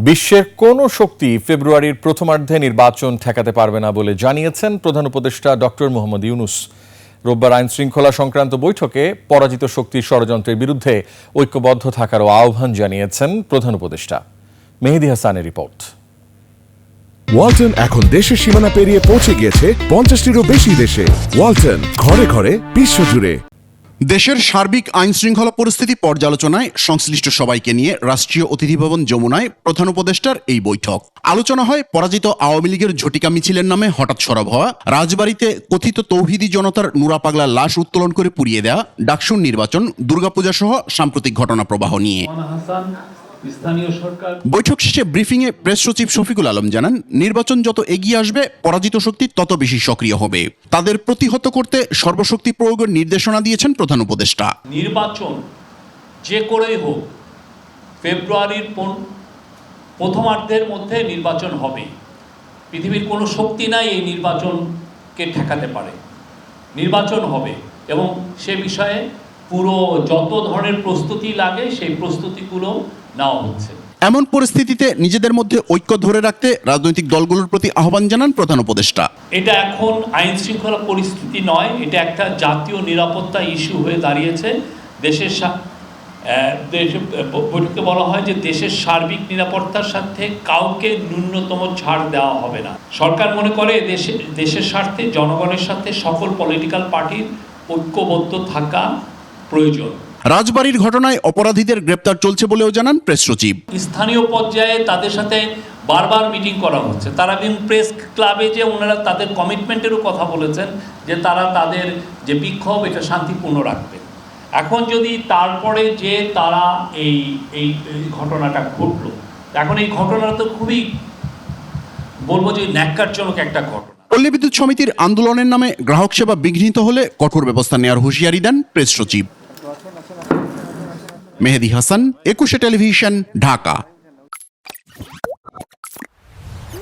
বিশ্বের কোনো শক্তি ফেব্রুয়ারির প্রথমার্ধে নির্বাচন ঠেকাতে পারবে না বলে জানিয়েছেন প্রধান উপদেষ্টা ডক্টর মোহাম্মদ ইউনূস। রোববার আইন শৃঙ্খলা সংক্রান্ত বৈঠকে পরাজিত শক্তির ষড়যন্ত্রের বিরুদ্ধে ঐক্যবদ্ধ থাকারও আহ্বান জানিয়েছেন প্রধান উপদেষ্টা। মেহেদী হাসানের রিপোর্ট। ওয়ালটন এখন দেশের সীমানা পেরিয়ে পৌঁছে গিয়েছে 50টিরও বেশি দেশে। ওয়ালটন, ঘরে ঘরে বিশ্বজুড়ে। দেশের সার্বিক আইন শৃঙ্খলা পরিস্থিতি পর্যালোচনায় সংশ্লিষ্ট সবাইকে নিয়ে রাষ্ট্রীয় অতিথি ভবন যমুনায় প্রধান উপদেষ্টার এই বৈঠক। আলোচনা হয় পরাজিত আওয়ামী লীগের ঝটিকা মিছিলের নামে হঠাৎ সরব হওয়া, রাজবাড়ীতে কথিত তৌহিদি জনতার নুরা পাগলার লাশ উত্তোলন করে পুড়িয়ে দেওয়া, ডাকসুর নির্বাচন, দুর্গাপূজা সহ সাম্প্রতিক ঘটনা প্রবাহ নিয়ে। বৈঠক শেষে ব্রিফিংয়ে প্রেস সচিব শফিকুল আলম জানান, নির্বাচন যত এগিয়ে আসবে পরাজিত শক্তি তত বেশি সক্রিয় হবে। তাদের প্রতিহত করতে সর্বশক্তি প্রয়োগের নির্দেশনা দিয়েছেন প্রধান উপদেষ্টা। নির্বাচন যে করেই হোক ফেব্রুয়ারির প্রথমার্ধের মধ্যে নির্বাচন হবে। পৃথিবীর কোনো শক্তি নাই এই নির্বাচনকে ঠেকাতে পারে। নির্বাচন হবে এবং সে বিষয়ে পুরো যত ধরনের প্রস্তুতি লাগে সেই প্রস্তুতিগুলো নেওয়া হচ্ছে। এমন পরিস্থিতিতে নিজেদের মধ্যে ঐক্য ধরে রাখতে রাজনৈতিক দলগুলোর প্রতি আহ্বান জানান প্রধান উপদেষ্টা। এটা এখন আইন শৃঙ্খলা পরিস্থিতি নয়, এটা একটা জাতীয় নিরাপত্তা ইস্যু হয়ে দাঁড়িয়েছে। বৈঠকে বলা হয় যে দেশের সার্বিক নিরাপত্তার সাথে কাউকে ন্যূনতম ছাড় দেওয়া হবে না। সরকার মনে করে দেশের স্বার্থে জনগণের সাথে সকল পলিটিক্যাল পার্টির ঐক্যবদ্ধ থাকা প্রয়োজন। রাজবাড়ীর ঘটনায় অপরাধীদের গ্রেপ্তার চলছে বলেও জানান প্রেস সচিব। স্থানীয় পর্যায়ে তাদের সাথে বারবার মিটিং করা হচ্ছে। তারা প্রেস ক্লাবে যে ওনারা তাদের কমিটমেন্টেরও কথা বলেছেন যে তারা তাদের যে বিক্ষোভ এটা শান্তিপূর্ণ রাখবে। এখন যদি তারপরে যে তারা এই ঘটনাটা ঘটলো, এখন এই ঘটনাটা তো খুবই বলবো যে ন্যাক্কারজনক একটা ঘটনা। পল্লী বিদ্যুৎ সমিতির আন্দোলনের নামে গ্রাহক সেবা বিঘ্নিত হলে কঠোর ব্যবস্থা নেওয়ার হুঁশিয়ারি দেন প্রেস সচিব। মেহেদী হাসান, 21 টেলিভিশন, ঢাকা।